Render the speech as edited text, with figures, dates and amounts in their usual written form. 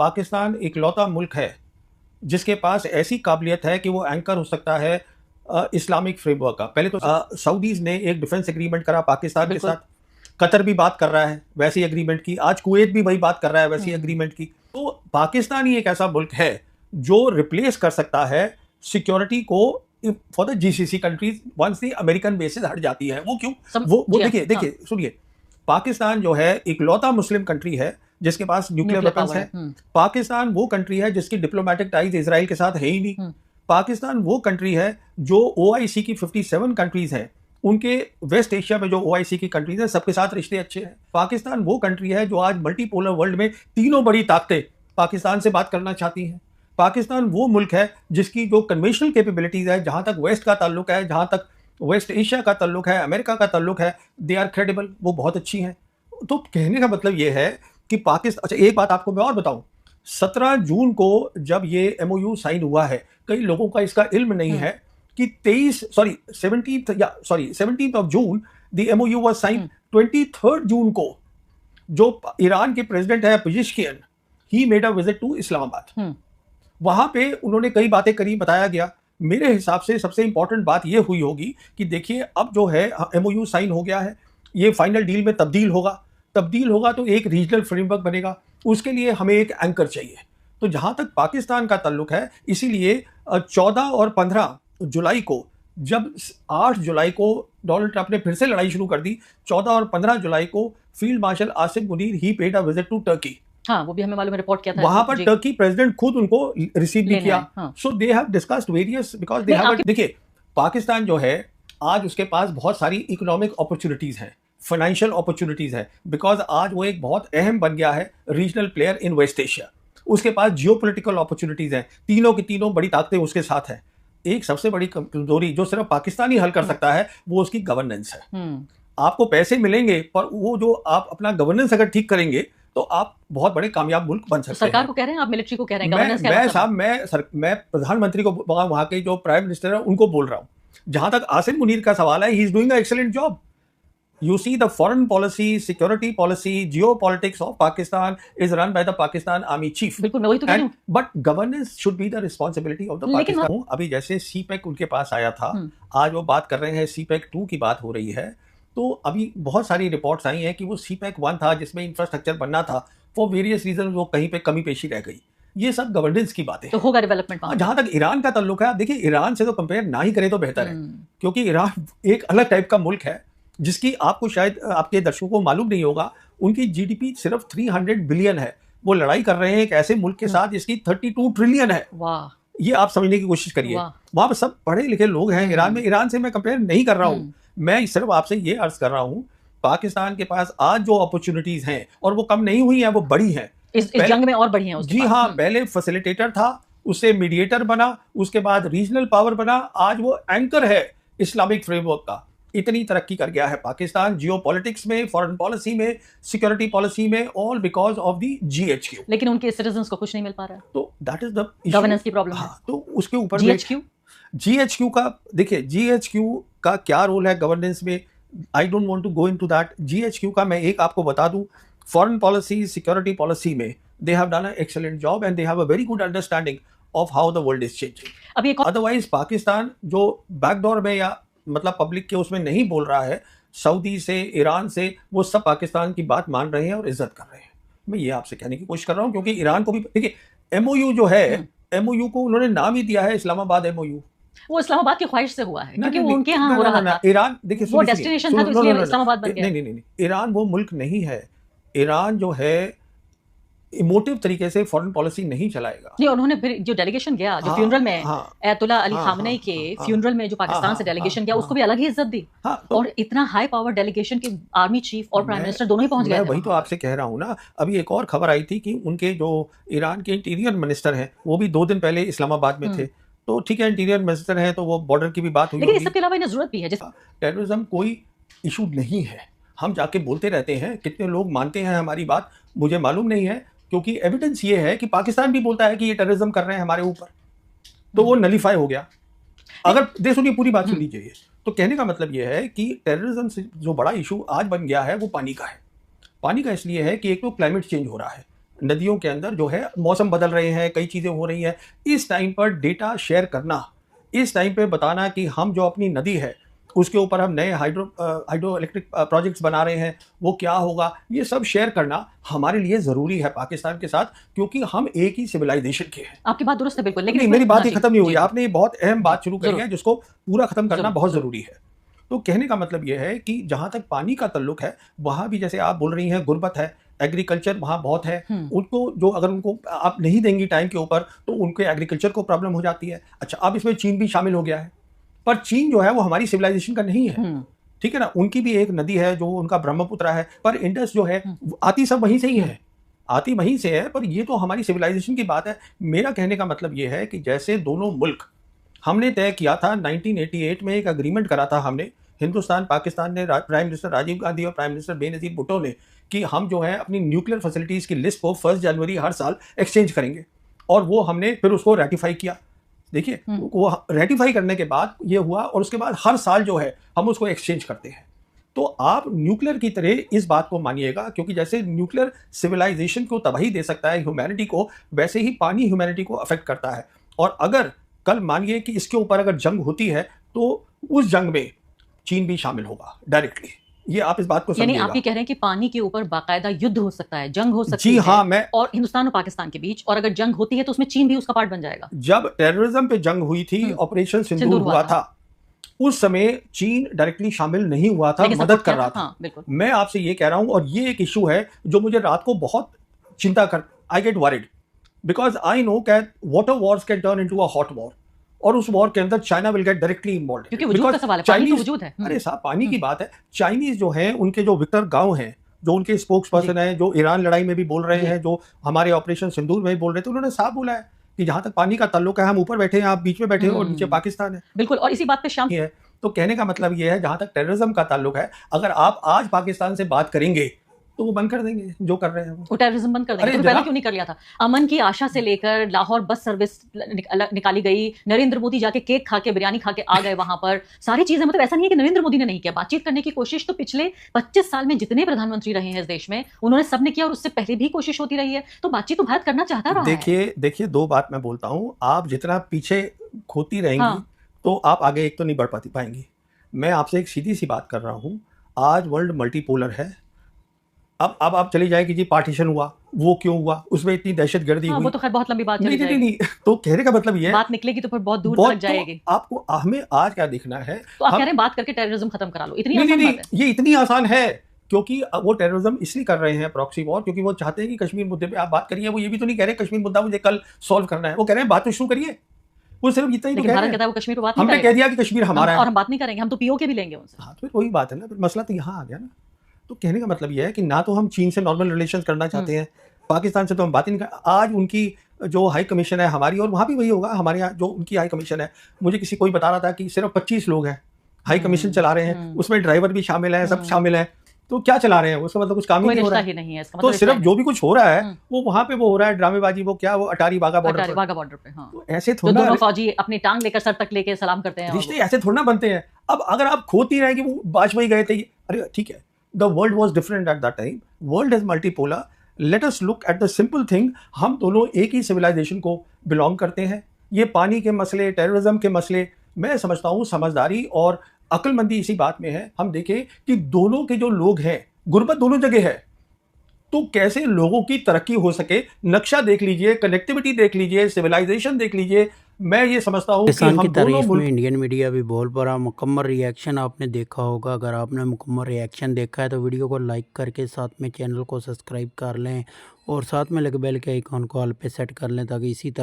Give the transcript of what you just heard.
पाकिस्तान इकलौता मुल्क है जिसके पास ऐसी काबिलियत है कि वो एंकर हो सकता है इस्लामिक फ्रेमवर्क का। पहले तो सऊदीज ने एक डिफेंस एग्रीमेंट करा पाकिस्तान के साथ, कतर भी बात कर रहा है वैसी एग्रीमेंट की, आज कुवैत भी वही बात कर रहा है वैसी एग्रीमेंट की। तो पाकिस्तान ही एक ऐसा मुल्क है जो रिप्लेस कर सकता है सिक्योरिटी को for the GCC countries once the American bases हट जाती है। वो क्यों? वो देखिए सुनिए, पाकिस्तान जो है इकलौता मुस्लिम कंट्री है जिसके पास न्यूक्लियर वेपन्स है। पाकिस्तान वो कंट्री है जिसकी डिप्लोमेटिक टाइज इजराइल के साथ है ही नहीं। पाकिस्तान वो कंट्री है जो ओआईसी की 57 कंट्रीज हैं, उनके वेस्ट एशिया में जो ओआईसी की कंट्रीज हैं सबके साथ रिश्ते अच्छे हैं। पाकिस्तान वो कंट्री है जो आज मल्टीपोलर वर्ल्ड में तीनों बड़ी ताकतें पाकिस्तान से बात करना चाहती हैं। पाकिस्तान वो मुल्क है जिसकी जो कन्वेंशनल कैपेबिलिटीज है, जहां तक वेस्ट का ताल्लुक है, जहां तक वेस्ट एशिया का ताल्लुक है, अमेरिका का ताल्लुक है, दे आर क्रेडिबल, वो बहुत अच्छी हैं। तो कहने का मतलब ये है कि पाकिस्तान, अच्छा एक बात आपको मैं और बताऊं, 17 जून को जब ये एमओयू साइन हुआ है, कई लोगों का इसका इल्म नहीं है कि 17th of June the MOU was sign. 23rd June को जो ईरान के प्रेसिडेंट है Pezeshkian, he made a visit to Islamabad. वहां पे उन्होंने कई बातें करी, बताया गया। मेरे हिसाब से सबसे इंपॉर्टेंट बात यह हुई होगी कि देखिए अब जो है एमओयू साइन हो गया है, ये फाइनल डील में तब्दील होगा तो एक रीजनल फ्रेमवर्क बनेगा, उसके लिए हमें एक एंकर चाहिए। तो जहां तक पाकिस्तान का ताल्लुक है, इसीलिए 14 और 15 जुलाई को, जब 8 जुलाई को डोनाल्ड ट्रंप ने फिर से लड़ाई शुरू कर दी, 14 और 15 जुलाई को field marshal Asif Munir he paid a visit to Turkey. हाँ, वो भी हमें मालूम है, रिपोर्ट किया था। वहां पर टर्की प्रेसिडेंट खुद उनको रिसीव भी किया। So they have discussed various, because they have, देखिए पाकिस्तान जो है आज उसके पास बहुत सारी इकोनॉमिक अपॉर्चुनिटीज हैं, फाइनेंशियल अपॉर्चुनिटीज है, बिकॉज आज वो एक बहुत अहम बन गया है regional player in West Asia. उसके पास जियोपॉलिटिकल अपॉर्चुनिटीज हैं, तीनों की तीनों बड़ी ताकतें उसके साथ हैं। एक सबसे बड़ी कमजोरी जो सिर्फ पाकिस्तान ही हल कर सकता है वो उसकी गवर्नेंस है। आपको पैसे मिलेंगे पर वो जो आप अपना गवर्नेंस अगर ठीक करेंगे तो आप बहुत बड़े कामयाब मुल्क बन सकते हैं। सरकार को कह रहे हैं, आप मिलिट्री को कह रहे हैं, मैं प्रधानमंत्री को, वहां के जो प्राइम मिनिस्टर है उनको बोल रहा हूं। जहां तक आसिम मुनीर का सवाल है, he is doing a excellent job. You see the foreign policy, security policy, geopolitics of Pakistan is run by the Pakistan Army Chief. बिल्कुल, मैं वही तो कह रही हूं। But governance should be the responsibility of the Pakistan. अभी जैसे CPEC उनके पास आया था, आज वो बात कर रहे हैं CPEC 2 की बात हो रही है। तो अभी बहुत सारी रिपोर्ट्स आई हैं कि वो CPEC 1 था जिसमें इंफ्रास्ट्रक्चर बनना था, फॉर वेरियस रीजन वो कहीं पे कमी पेशी रह गई। ये सब गवर्नेंस की बातें तो होगा डेवलपमेंट। जहां तक ईरान का ताल्लुक है, देखिए ईरान से तो कंपेयर ना ही करें तो बेहतर है, क्योंकि ईरान एक अलग टाइप का मुल्क है जिसकी आपको शायद आपके दर्शकों को मालूम नहीं होगा, उनकी जीडीपी सिर्फ 300 बिलियन है। वो लड़ाई कर रहे हैं एक ऐसे मुल्क के साथ जिसकी 32 ट्रिलियन है। वाह, ये आप समझने की कोशिश करिए। वहां पर सब पढ़े लिखे लोग हैं ईरान में। ईरान से मैं कंपेयर नहीं कर रहा हूं, मैं सिर्फ आपसे ये अर्ज कर रहा हूं, पाकिस्तान के पास आज जो अपॉर्चुनिटीज हैं और वो कम नहीं हुई हैं, वो बड़ी हैं। इस जंग में और बढ़ी हैं उसके जी हाँ, पहले फैसिलिटेटर था, उससे मीडिएटर बना, उसके बाद रीजनल पावर बना, आज वो एंकर है इस्लामिक फ्रेमवर्क का। इतनी तरक्की कर गया है पाकिस्तान जियोपॉलिटिक्स में, फॉरेन पॉलिसी में, सिक्योरिटी पॉलिसी में, all because of the GHQ. लेकिन उनके सिटीजंस को कुछ नहीं मिल पा रहा है, तो दैट इज द गवर्नेंस की प्रॉब्लम है। तो उसके ऊपर जीएचक्यू का देखिए, जीएचक्यू का क्या रोल है गवर्नेंस में, I don't want to go into that. GHQ का मैं एक आपको बता दूं, फॉरेन पॉलिसी, सिक्योरिटी पॉलिसी में they have done a excellent job and they have a very good understanding of how the world is changing. Otherwise Pakistan जो backdoor में या मतलब पब्लिक के उसमें नहीं बोल रहा है, सऊदी से, ईरान से, वो सब पाकिस्तान की बात मान रहे हैं और इज्जत कर रहे हैं। मैं ये आपसे कहने की कोशिश कर रहा हूं, क्योंकि ईरान को भी देखिए, एमओयू जो है, एमओयू को उन्होंने नाम ही दिया है इस्लामाबाद एमओयू। वो इस्लामाबाद की ख्वाहिश से हुआ है, क्योंकि वो उनके यहाँ हो रहा था। ईरान देखिए, वो डेस्टिनेशन था तो इसलिए इस्लामाबाद बन गया। नहीं, ईरान वो मुल्क नहीं है। ईरान जो है इमोटिव तरीके से फॉरेन पॉलिसी नहीं चलाएगा। नहीं, उन्होंने फिर जो डेलीगेशन गया, जो फ्यूनरल में अयतुल्ला अली खामनेई के फ्यूनरल में जो पाकिस्तान से डेलीगेशन गया, उसको भी अलग ही इज्जत दी। और इतना हाई पावर डेलीगेशन के आर्मी चीफ और प्राइम मिनिस्टर दोनों ही पहुंच गए। वही तो आपसे कह रहा हूँ ना। अभी एक और खबर आई थी कि उनके जो ईरान के इंटीरियर मिनिस्टर हैं, वो भी 2 दिन पहले इस्लामाबाद में थे। तो ठीक है, इंटीरियर मिनिस्टर है तो वो बॉर्डर की भी बात हुई, लेकिन इस सबके अलावा इन्हें जरूरत भी है। टेररिज्म कोई इशू नहीं है, हम जाके बोलते रहते हैं, कितने लोग मानते हैं हमारी बात मुझे मालूम नहीं है, क्योंकि एविडेंस ये है कि पाकिस्तान भी बोलता है कि ये टेररिज्म कर रहे हैं हमारे ऊपर, तो वो नलीफाई हो गया। अगर सुनिए, पूरी बात सुन लीजिए। तो कहने का मतलब ये है कि टेररिज्म से जो बड़ा इशू आज बन गया है वो पानी का है। पानी का इसलिए है कि एक तो क्लाइमेट चेंज हो रहा है, नदियों के अंदर जो है मौसम बदल रहे हैं, कई चीज़ें हो रही हैं। इस टाइम पर डेटा शेयर करना, इस टाइम पे बताना कि हम जो अपनी नदी है उसके ऊपर हम नए हाइड्रो इलेक्ट्रिक प्रोजेक्ट्स बना रहे हैं, वो क्या होगा, ये सब शेयर करना हमारे लिए ज़रूरी है पाकिस्तान के साथ, क्योंकि हम एक ही सिविलाइजेशन के हैं। आपकी बात दुरुस्त है बिल्कुल, लेकिन नहीं, मेरी बात ही खत्म नहीं हुई। आपने ये बहुत अहम बात शुरू करी ज़रूर। है जिसको पूरा खत्म करना ज़रूर, बहुत ज़रूर। ज़रूरी है। तो कहने का मतलब ये है कि जहाँ तक पानी का ताल्लुक है, वहाँ भी जैसे आप बोल रही हैं गुर्बत है, एग्रीकल्चर वहाँ बहुत है। उनको जो अगर उनको आप नहीं देंगी टाइम के ऊपर, तो उनके एग्रीकल्चर को प्रॉब्लम हो जाती है। अच्छा, अब इसमें चीन भी शामिल हो गया है, पर चीन जो है वो हमारी सिविलाइजेशन का नहीं है, ठीक है ना? उनकी भी एक नदी है जो उनका ब्रह्मपुत्र है, पर इंडस जो है आती सब वहीं से ही है, आती वहीं से है, पर ये तो हमारी सिविलाइजेशन की बात है। मेरा कहने का मतलब ये है कि जैसे दोनों मुल्क हमने तय किया था 1988 में, एक एग्रीमेंट करा था हमने, हिंदुस्तान पाकिस्तान ने, प्राइम मिनिस्टर राजीव गांधी और प्राइम मिनिस्टर बेनज़ीर भुट्टो ने, कि हम जो है अपनी न्यूक्लियर फैसिलिटीज़ की लिस्ट को 1 जनवरी हर साल एक्सचेंज करेंगे, और वो हमने फिर उसको रेटिफाई किया। देखिए, वो रेटिफाई करने के बाद ये हुआ, और उसके बाद हर साल जो है हम उसको एक्सचेंज करते हैं। तो आप न्यूक्लियर की तरह इस बात को मानिएगा, क्योंकि जैसे न्यूक्लियर सिविलाइजेशन को तबाही दे सकता है ह्यूमैनिटी को, वैसे ही पानी ह्यूमैनिटी को अफेक्ट करता है। और अगर कल मानिए कि इसके ऊपर अगर जंग होती है, तो उस जंग में चीन भी शामिल होगा डायरेक्टली। ये आप इस बात को यानी समझिएगा। आप ये कह रहे हैं कि पानी के ऊपर बाकायदा युद्ध हो सकता है, जंग हो सकती जी है, हाँ, मैं और हिंदुस्तान और पाकिस्तान के बीच, और अगर जंग होती है तो उसमें चीन भी उसका पार्ट बन जाएगा। जब टेररिज्म पे जंग हुई थी, ऑपरेशन सिंदूर हुआ था, उस समय चीन डायरेक्टली शामिल नहीं हुआ था, मदद कर रहा था। हाँ, बिल्कुल। मैं आपसे ये कह रहा हूं, और ये एक इशू है जो मुझे रात को बहुत चिंता कर, I get worried, because I know that water Wars can turn into a hot war, और उस वॉर के अंदर China will get directly involve, क्योंकि वजूद का सवाल है, पानी तो वजूद है। अरे साहब, पानी की बात है। चाइनीज जो है, उनके जो विक्टर गांव हैं, जो उनके स्पोक्स पर्सन है, जो ईरान लड़ाई में भी बोल रहे हैं, जो हमारे ऑपरेशन सिंदूर में भी बोल रहे थे, उन्होंने साफ बोला है कि जहां तक पानी का ताल्लुक है, हम ऊपर बैठे हैं, आप बीच में बैठे हो, और नीचे पाकिस्तान है। बिल्कुल, और इसी बात पे शाम है। तो कहने का मतलब ये है, जहां तक टेररिज्म का ताल्लुक है, अगर आप आज पाकिस्तान से बात करेंगे तो वो बंद कर देंगे जो कर रहे हैं, वो टेररिज्म बंद कर देंगे। तो पहले क्यों नहीं कर लिया था? अमन की आशा से लेकर लाहौर बस सर्विस निकाली गई, नरेंद्र मोदी जाके केक खा के, बिरयानी खा के आ गए वहां पर, सारी चीजें, मतलब ऐसा नहीं है कि नरेंद्र मोदी ने नहीं किया। बातचीत करने की कोशिश तो पिछले 25 साल में जितने प्रधानमंत्री रहे हैं इस देश में, उन्होंने सबने किया, और उससे पहले भी कोशिश होती रही है। तो बातचीत तो भारत करना चाहता रहा है। देखिए, दो बात मैं बोलता हूँ, आप जितना पीछे खोती रहेंगी, तो आप आगे एक तो नहीं बढ़ पाएंगी। मैं आपसे एक सीधी सी बात कर रहा हूँ, आज वर्ल्ड मल्टीपोलर है। अब आप चली जाए कि जी पार्टीशन हुआ, वो क्यों हुआ, उसमें इतनी दहशतगर्दी हुई, वो तो खैर बहुत लंबी बात चली जाएगी। नहीं, तो कहने का मतलब ये है, बात निकलेगी तो फिर बहुत दूर तक जाएगी। तो आपको हमें आज क्या देखना है, तो आप कह रहे हैं बात करके टेररिज्म खत्म करा लो, इतनी आसान बात है? ये इतनी आसान है, क्योंकि वो टेररिज्म इसलिए कर रहे हैं प्रॉक्सी वॉर, क्योंकि वो चाहते हैं कि कश्मीर मुद्दे पे आप बात करिए। वो ये भी तो नहीं कह रहे कश्मीर मुद्दा मुझे कल सॉल्व करना है, वो कह रहे हैं बात तो शुरू करिए। वो सिर्फ इतना ही तो कह रहे हैं। कहता है वो कश्मीर पे बात नहीं हमने कह दिया कि कश्मीर हमारा है, और हम बात नहीं करेंगे, हम तो पीओके भी लेंगे उनसे। हाँ, तो वही बात है ना, फिर मसला तो यहाँ आ गया ना। तो कहने का मतलब यह है कि ना तो हम चीन से नॉर्मल रिलेशंस करना चाहते हैं, पाकिस्तान से तो हम बात ही नहीं कर। आज उनकी जो हाई कमीशन है हमारी, और वहाँ भी वही होगा, हमारे यहाँ जो उनकी हाई कमीशन है, मुझे कोई बता रहा था कि सिर्फ 25 लोग हैं हाई कमीशन चला रहे हैं, उसमें ड्राइवर भी शामिल है, सब शामिल है। तो क्या चला रहे हैं, उसका मतलब कुछ काम ही नहीं हो रहा है। तो सिर्फ जो भी कुछ हो रहा है वो वहाँ पे वो हो रहा है ड्रामेबाजी, वो क्या, वो अटारी वाघा बॉर्डर पे। हाँ। तो ऐसे थोड़ा दोनों फौजी अपनी टांग लेकर सर तक लेके सलाम करते हैं, रिश्ते ऐसे थोड़ा ना बनते हैं। अब अगर आप खोती रहे कि वो वाजपेयी गए थे, अरे ठीक है, the world was different at that time, world is multipolar, let us look at the simple thing. हम दोनों एक ही सिविलाइजेशन को बिलोंग करते हैं। ये पानी के मसले, टेररिज्म के मसले, मैं समझता हूँ समझदारी और अक्लमंदी इसी बात में है। हम देखें कि दोनों के जो लोग हैं, गुर्बत दोनों जगह है, तो कैसे लोगों की तरक्की हो सके। नक्शा देख लीजिए, कनेक्टिविटी देख लीजिए, सिविलाइजेशन देख लीजिए। मैं ये समझता हूँ कि हम की तारीफ में इंडियन मीडिया भी बोल पड़ा। मुकम्मल रिएक्शन आपने देखा होगा। अगर आपने मुकम्मल रिएक्शन देखा है तो वीडियो को लाइक करके साथ में चैनल को सब्सक्राइब कर लें, और साथ में लगे बेल के आइकॉन को ऑल पे सेट कर लें, ताकि इसी तरह